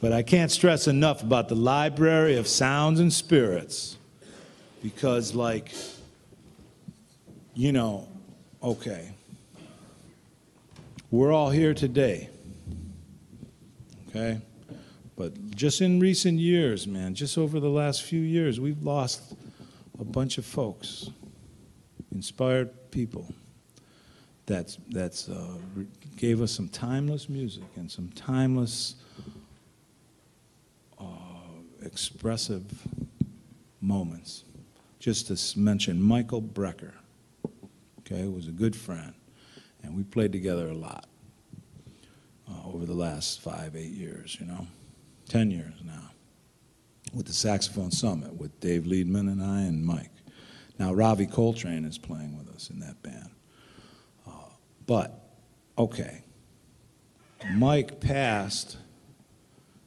But I can't stress enough about the library of sounds and spirits, because, like, you know, okay, we're all here today, okay? But just in recent years, man, just over the last few years, we've lost a bunch of folks, inspired people that gave us some timeless music and some timeless, expressive moments. Just to mention Michael Brecker, okay, was a good friend, and we played together a lot over the last 5, 8 years, 10 years now, with the Saxophone Summit, with Dave Liedman and I and Mike. Now Ravi Coltrane is playing with us in that band. But, okay, Mike passed,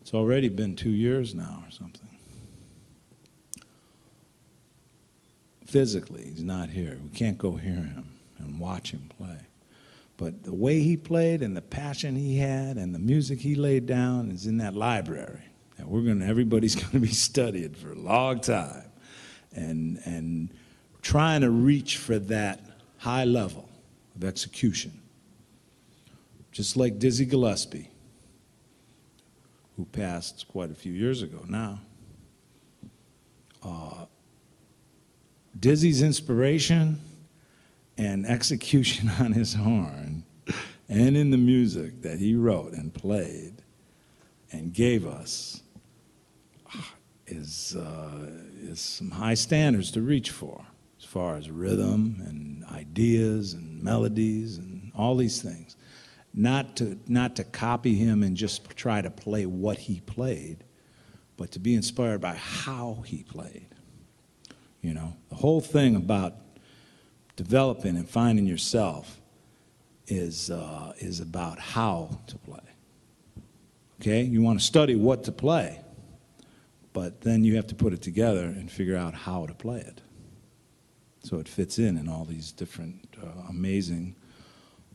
it's already been 2 years now or something. Physically, he's not here. We can't go hear him and watch him play. But the way he played and the passion he had and the music he laid down is in that library that everybody's gonna be studying for a long time, and trying to reach for that high level of execution. Just like Dizzy Gillespie, who passed quite a few years ago now. Dizzy's inspiration and execution on his horn and in the music that he wrote and played and gave us is some high standards to reach for, as far as rhythm and ideas and melodies and all these things. Not to copy him and just try to play what he played, but to be inspired by how he played. The whole thing about developing and finding yourself is about how to play. Okay? You want to study what to play, but then you have to put it together and figure out how to play it, so it fits in all these different amazing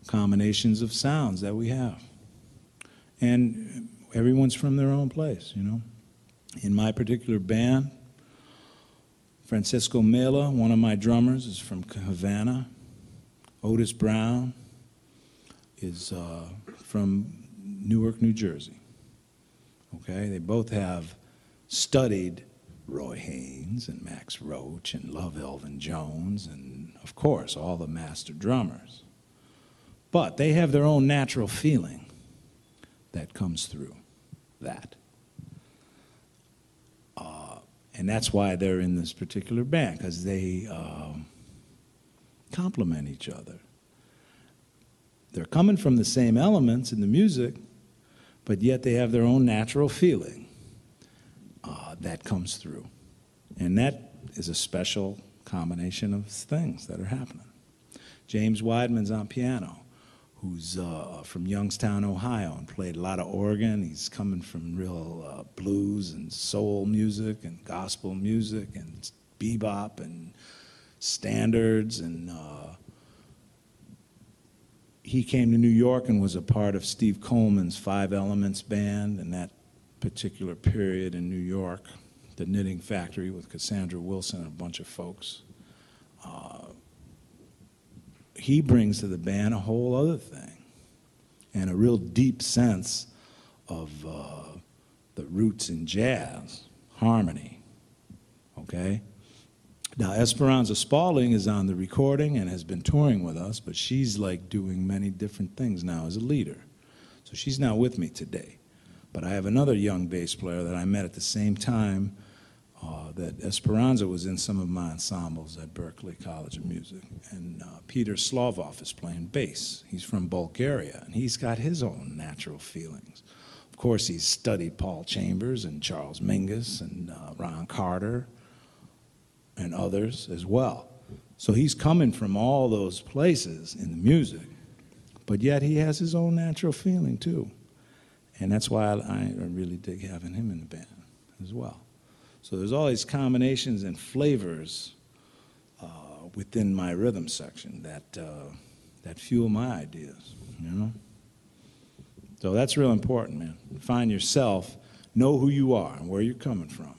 combinations of sounds that we have. And everyone's from their own place, In my particular band, Francisco Mela, one of my drummers, is from Havana. Otis Brown is from Newark, New Jersey. Okay, they both have studied Roy Haynes and Max Roach and Love Elvin Jones and, of course, all the master drummers. But they have their own natural feeling that comes through that. And that's why they're in this particular band, because they complement each other. They're coming from the same elements in the music, but yet they have their own natural feeling that comes through. And that is a special combination of things that are happening. James Weidman's on piano, who's from Youngstown, Ohio, and played a lot of organ. He's coming from real blues and soul music and gospel music and bebop and standards. And he came to New York and was a part of Steve Coleman's Five Elements band in that particular period in New York, the Knitting Factory with Cassandra Wilson and a bunch of folks. He brings to the band a whole other thing, and a real deep sense of the roots in jazz, harmony, okay? Now, Esperanza Spalding is on the recording and has been touring with us, but she's like doing many different things now as a leader. So she's not with me today. But I have another young bass player that I met at the same time that Esperanza was in some of my ensembles at Berklee College of Music. And Peter Slovov is playing bass. He's from Bulgaria, and he's got his own natural feelings. Of course, he's studied Paul Chambers and Charles Mingus and Ron Carter and others as well. So he's coming from all those places in the music, but yet he has his own natural feeling too. And that's why I really dig having him in the band as well. So there's all these combinations and flavors within my rhythm section that fuel my ideas, So that's real important, man. Find yourself, know who you are and where you're coming from,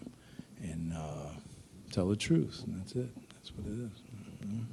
and tell the truth. And that's it. That's what it is. Mm-hmm.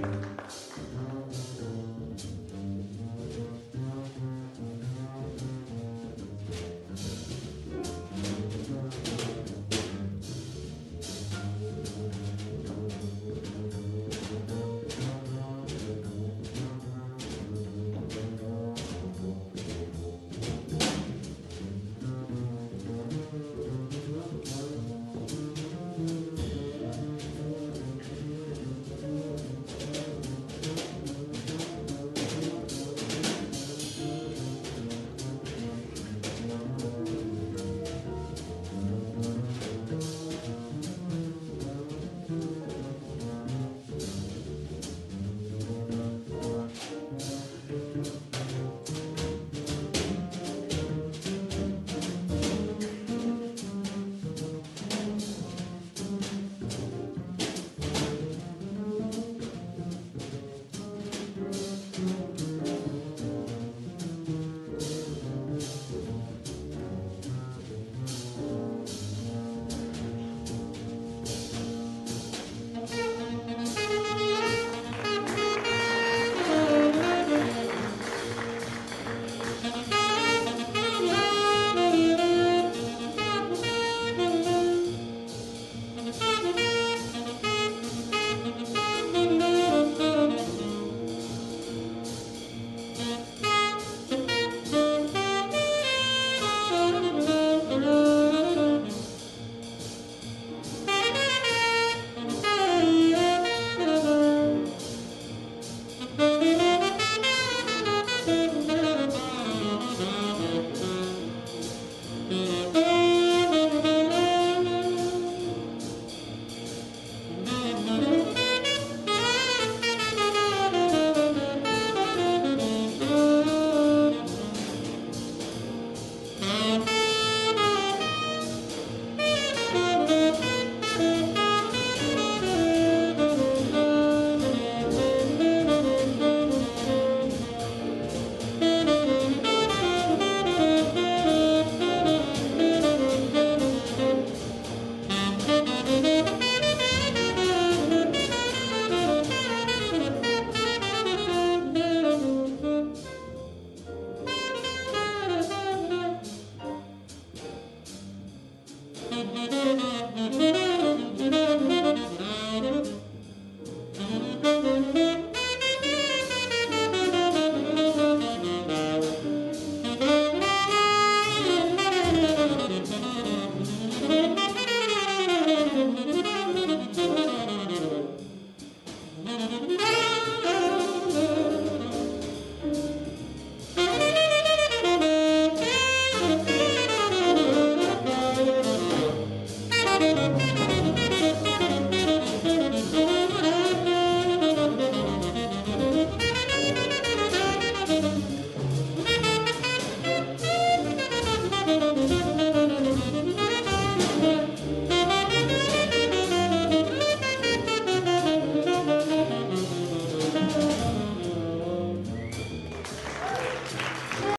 you.